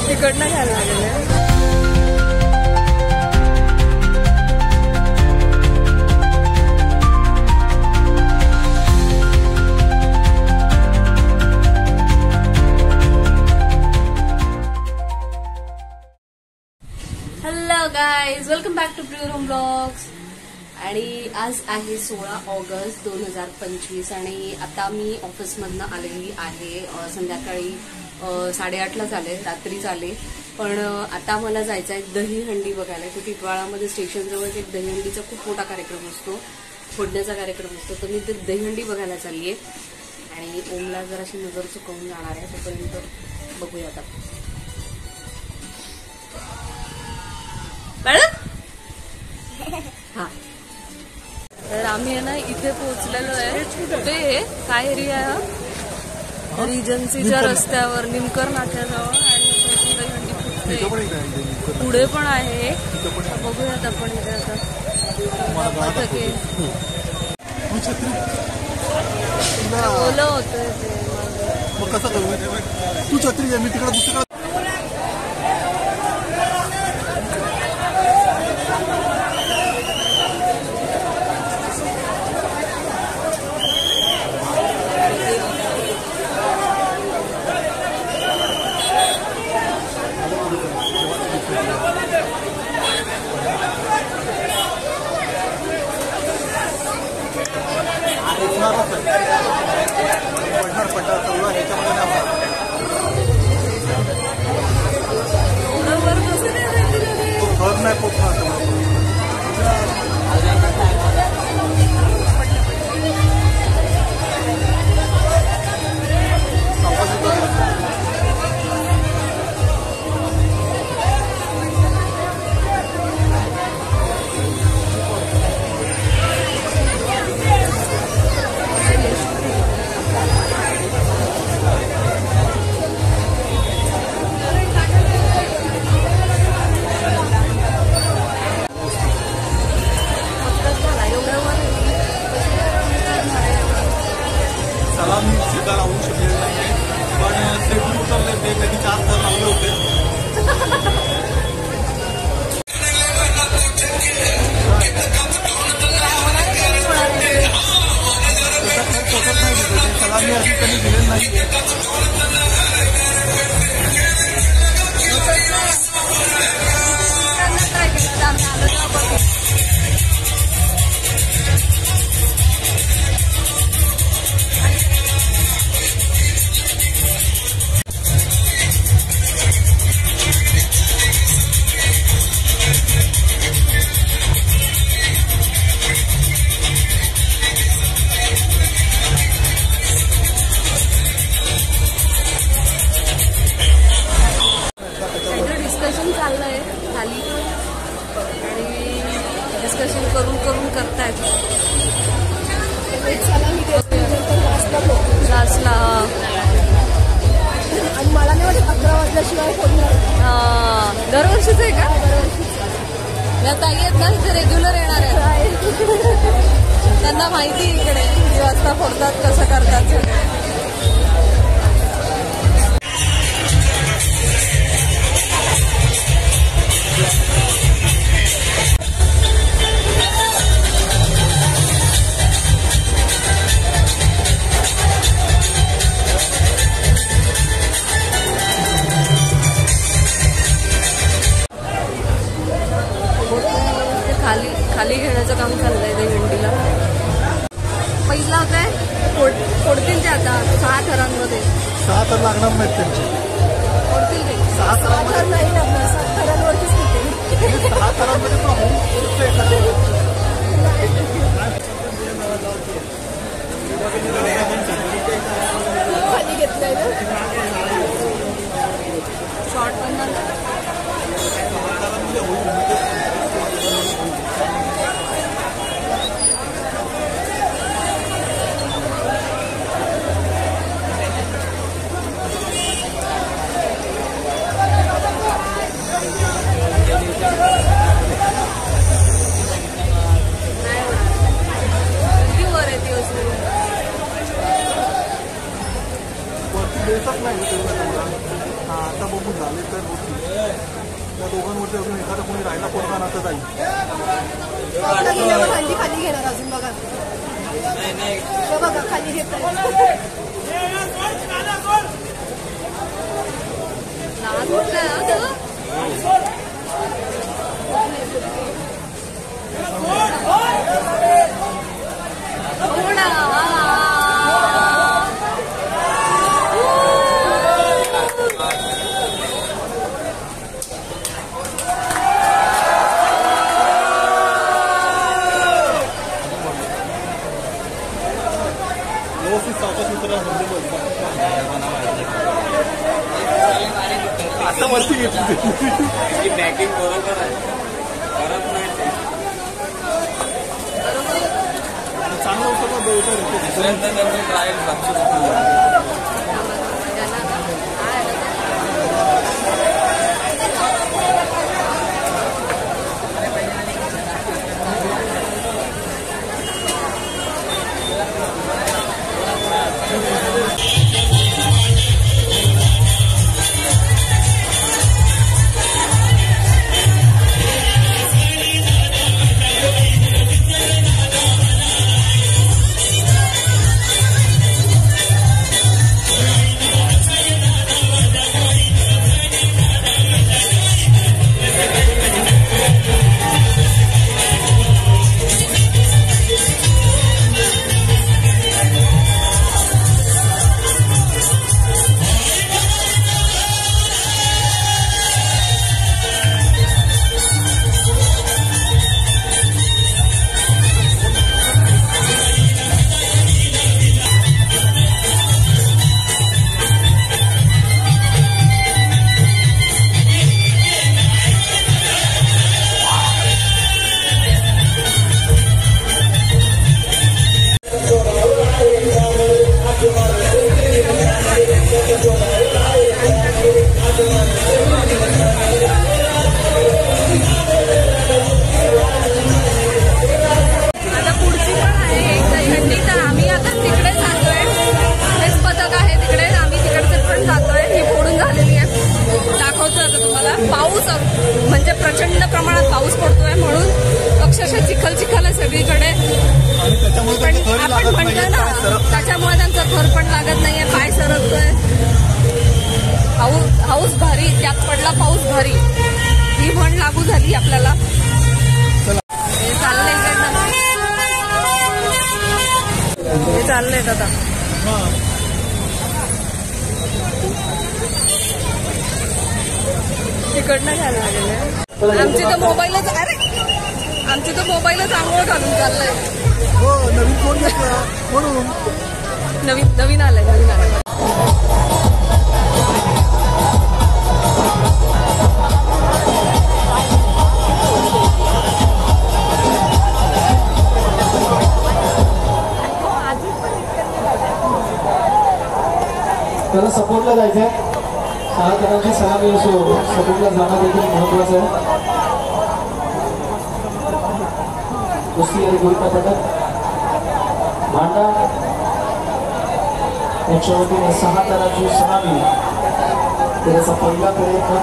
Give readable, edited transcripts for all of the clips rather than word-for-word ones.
तिकडनं घ्यायला लागेल. Hello guys, welcome back to pure home blogs. आणि आज आहे 16 ऑगस्ट 2025 आणि आता मी ऑफिसमधनं आलेली आहे. संध्याकाळी 8:30 आले, रात्रीच आले. पण आता मला जायचं आहे दहीहंडी बघायला. तो टिटवाळामध्ये स्टेशनजवळ एक दहीहंडीचा खूप मोठा कार्यक्रम असतो, फोडण्याचा कार्यक्रम असतो. तर मी ते दहीहंडी बघायला चालली आहे आणि ओमला जराशी नजर चुकवून जाणार आहे. तोपर्यंत बघूया आता. हा, तर आम्ही आहे ना इथे पोहोचलेलो आहे. कुठे काय एरिया आहे? रिजन्सीच्या रस्त्यावर, निमकर नाक्याजवळ. आणि पुढे पण आहे. बघूयात आपण इथे आता. ओलं होतं तू छत्री मी तिकडे दुसरीकडे. दरवर्षीच आहे का? या ताई आहेत ना, इथे रेग्युलर येणार आहे. त्यांना माहिती इकडे किती वाजता फोडतात, कसं करतात सगळे. खाली घेण्याचं काम चाललंय दहीहंडीला. पहिला होतंय फोडतील ते आता 6 थरांमध्ये. 6 थर लागणार नाहीत त्यांचे. फोडतील ते 6 थर नाही लागणार. 7 थरांवरतीच होते. 6 थरांमध्ये खाली घेतलंय ना शॉर्ट पण. बेसच नाही हा आता बघून झाले तर होती त्या दोघांवरती अजून एखादा कोणी राहिला पोरगा ना तर जाईल खाली घेणार अजून बघा बघा खाली घेत आता वरती घेतली बॅकिंग बरोबर आहे करत नाही चांगलं होतं दुसऱ्यांदा त्यांचं ट्रायल म्हणजे प्रचंड प्रमाणात पाऊस पडतोय म्हणून अक्षरशः चिखल चिखल आहे सगळीकडे. पण आपण म्हणतोय ना त्याच्यामुळे त्यांचं घर पण लागत नाहीये, पाय सरकतोय. हाऊस भारी त्यात पडला पाऊस भारी ही म्हण लागू झाली आपल्याला. हे चाललंय हे चाललंय आता तिकडनं घ्यायला लागेल. आमची तर मोबाईलच आंघोळ घालून चाललंय. हो नवीन फोन घेतला म्हणून नवीन आलंय. त्याला सपोर्टला जायचंय. 6 जणांची सलामी असो, सपोर्टला जाणं देखील महत्वाचं आहे. कुस्ती आणि गोलका पटक भांडा यांच्या वतीने 6 जणांची सलामी. त्याचा पहिला प्रयत्न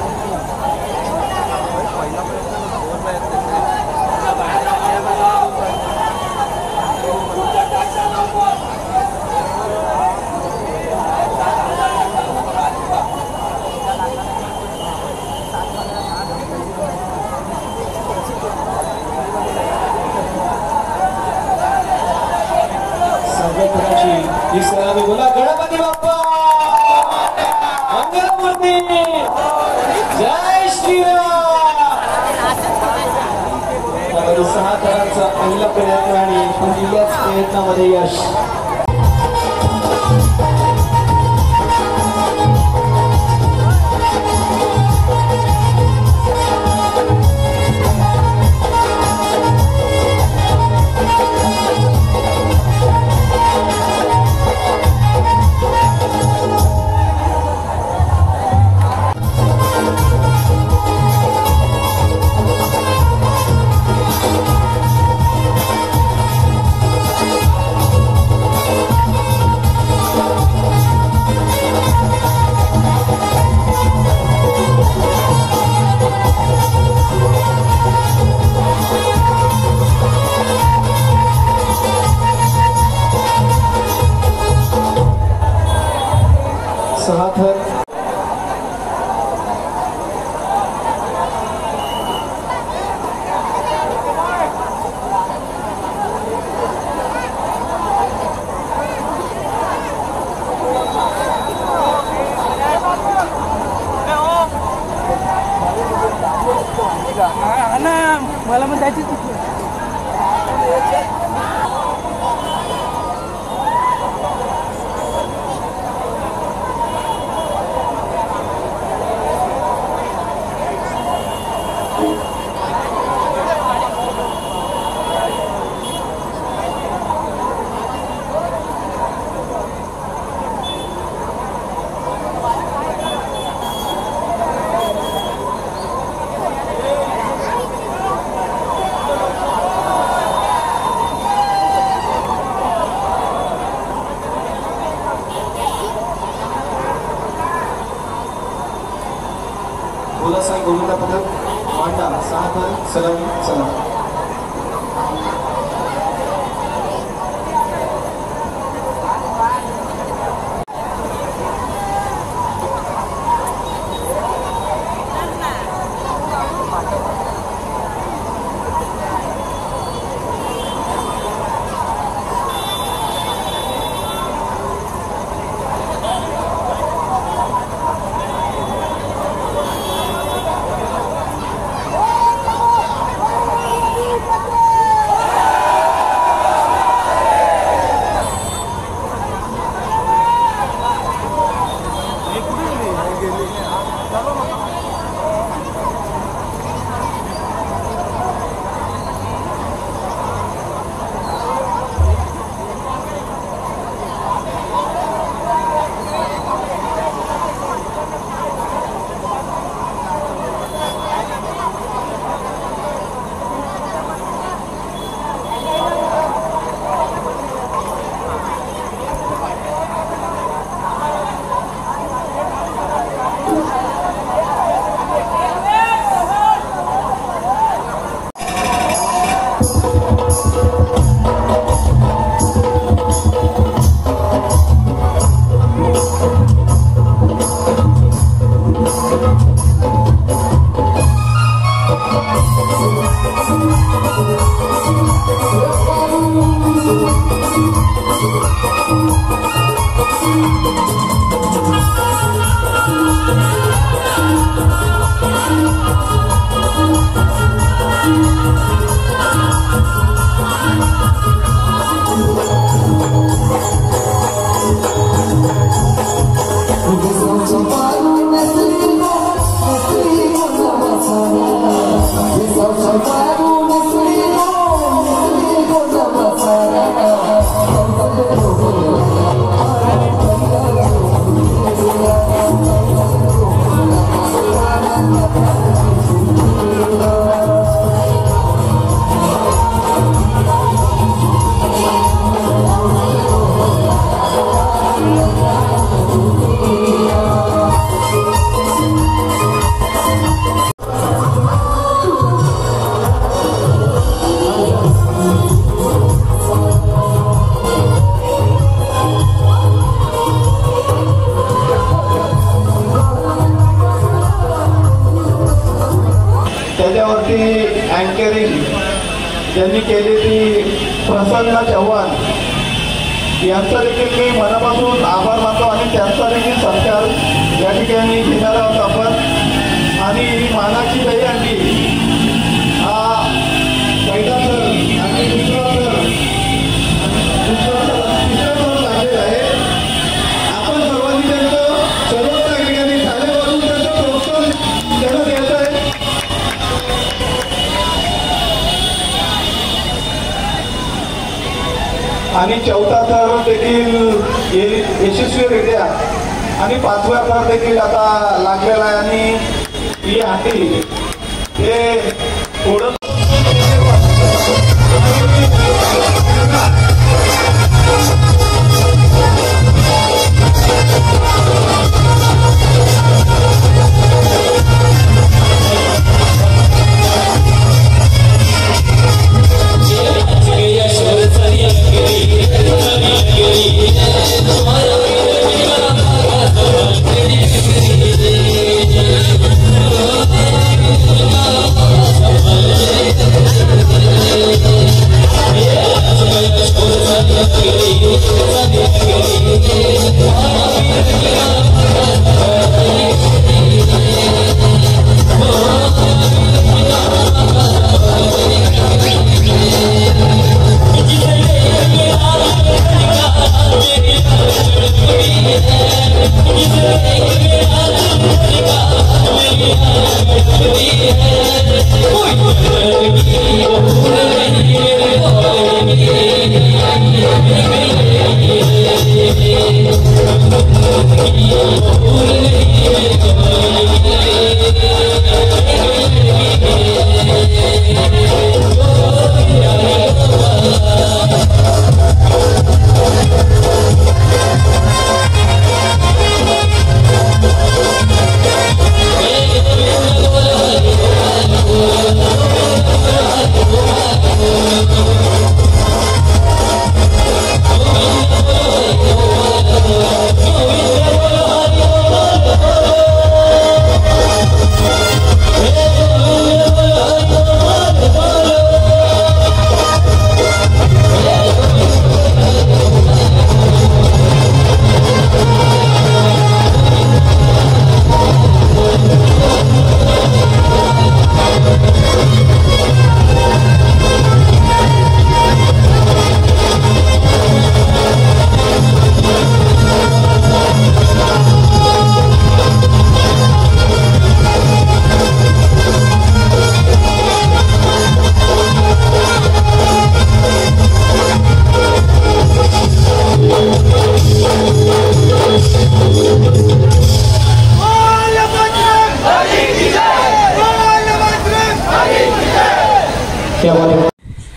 बोला. गणपती बाप्पा मंगलमूर्ती, जय श्रीराम. 6 जणांचा पहिला प्रयत्न आणि पहिल्याच प्रयत्नामध्ये यश. 6 थर मला पण जायची बोलासाई गोविंदा पदक वाटा 6 थर सलामी सलाम त्याच्यावरती अँकरिंग ज्यांनी केली ती प्रसन्न चव्हाण यांचा देखील मी मनापासून आभार मानतो आणि त्यांचा देखील सत्कार या ठिकाणी घेणार आहोत आपण। आणि मानाची दहीहंडी हा पहिला सर आणि दुसरा सर लागलेला आहे। आपण सर्वांनी त्यांचं सर्वोच्च ठिकाणी झाले बसून त्यांचं प्रोत्साहन त्यांना द्यायचं आहे। आणि चौथा थर देखील यशस्वीरित्या आणि 5वा थर देखील आता लागलेला आहे आणि ही हाती हे थोडं Hare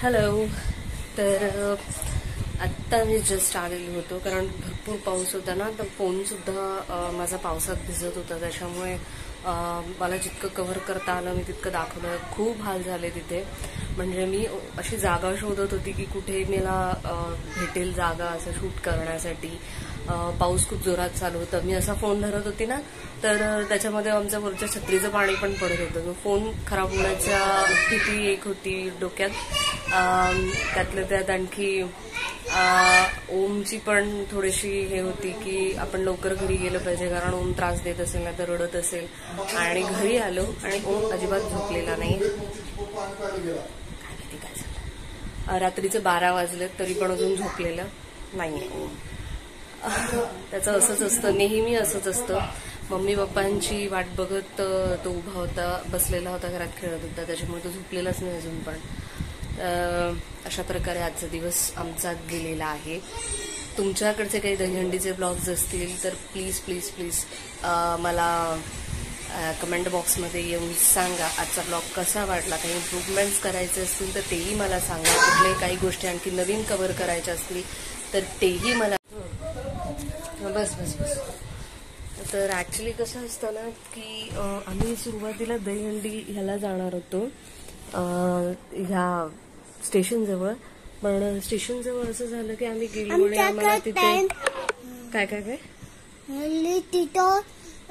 हॅलो. तर आत्ता मी जस्ट आलेलो होतो कारण भरपूर पाऊस होता ना, तर फोनसुद्धा माझा पावसात भिजत होता. त्याच्यामुळे मला जितकं कव्हर करता आलं मी तितकं दाखवलं. खूप हाल झाले तिथे. म्हणजे मी अशी जागा शोधत होती की कुठे मला भेटेल जागा असं शूट करण्यासाठी. पाऊस खूप जोरात चालू होता. मी असा फोन धरत होती ना, तर त्याच्यामध्ये आमच्या वरच्या छत्रीचं पाणी पण पडत होतं. फोन खराब होण्याच्या भीती एक होती डोक्यात. त्यातल्या त्यात आणखी ओमची पण थोडीशी हे होती की आपण लवकर घरी गेलं पाहिजे, कारण ओम त्रास देत असेल ना तर रडत असेल. आणि घरी आलो आणि ओम अजिबात झोपलेला नाही. काय झालं, रात्रीचे 12 वाजलेत तरी पण अजून झोपलेलं नाही ओम. त्याचं असंच असतं, नेहमी असंच असतं. मम्मी पप्पांची वाट बघत तो उभा होता, बसलेला होता, घरात खेळत होता. त्याच्यामुळे तो झोपलेलाच नाही अजून पण. अशा प्रकारे आजचा दिवस आमचा गेलेला आहे. तुमच्याकडचे काही दहीहंडीचे ब्लॉग्स असतील तर प्लीज प्लीज प्लीज मला कमेंट बॉक्समध्ये येऊन सांगा आजचा ब्लॉग कसा वाटला. काही इम्प्रूव्हमेंट्स करायचे असतील तर तेही मला सांगा. कुठले काही गोष्टी आणखी नवीन कव्हर करायच्या असतील तर तेही मला. बस बस बस. तर ऍक्च्युली कसं असतं ना की आम्ही सुरुवातीला दहीहंडी ह्याला जाणार होतो ह्या स्टेशनजवळ. पण स्टेशनजवळ असं झालं की आम्ही गेलो आणि आम्हाला तिथे काय काय काय तिथं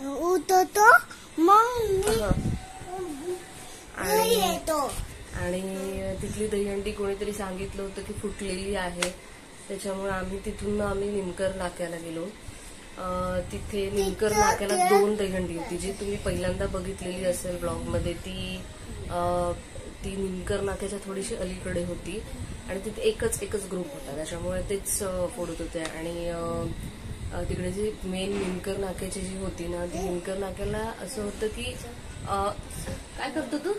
उतरतो मग आणि तिथली दहीहंडी कोणीतरी सांगितलं होतं की फुटलेली आहे. त्याच्यामुळे आम्ही तिथून निमकर नाक्याला गेलो. तिथे निमकर नाक्याला 2 दहीहंडी होती. जी तुम्ही पहिल्यांदा बघितलेली असेल ब्लॉगमध्ये ती निमकर नाक्याच्या थोडीशी अलीकडे होती आणि तिथे एकच ग्रुप होता. त्याच्यामुळे तेच फोडत होते. आणि तिकडे जी मेन निमकर नाक्याची जी होती ना, ती निमकर नाक्याला असं होतं की काय करतो तू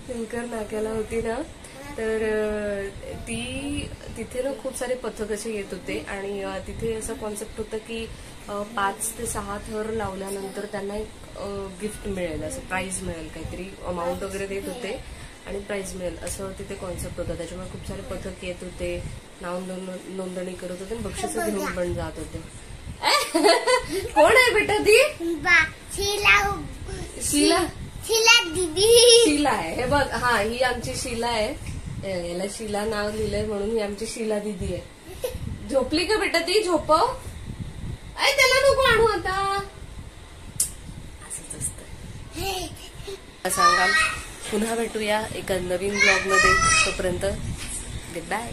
निमकर नाक्याला होती ना, तर तिथे ना खूप सारे पथक असे येत होते. आणि तिथे असं कॉन्सेप्ट होतं की 5 ते 6 थर लावल्यानंतर त्यांना एक गिफ्ट मिळेल, असं प्राइज मिळेल, काहीतरी अमाऊंट वगैरे देत होते आणि प्राइज मिळेल असं तिथे कॉन्सेप्ट होता. त्याच्यामुळे खूप सारे पथक येत होते, नाव नोंदणी करत होते, बक्षीस घेऊन पण जात होते. कोण आहे बेटा ती? शीला दीदी. शीला आहे हे बघ. हा, ही आमची शीला आहे. याला शीला नाव लिहिलंय म्हणून ही आमची शीला दीदी आहे. झोपली का बेटा ती? झोपव. त्याला नको आणू आता. असंच असतं. सांगा, पुन्हा भेटूया एका नवीन ब्लॉग मध्ये. तोपर्यंत गुड बाय.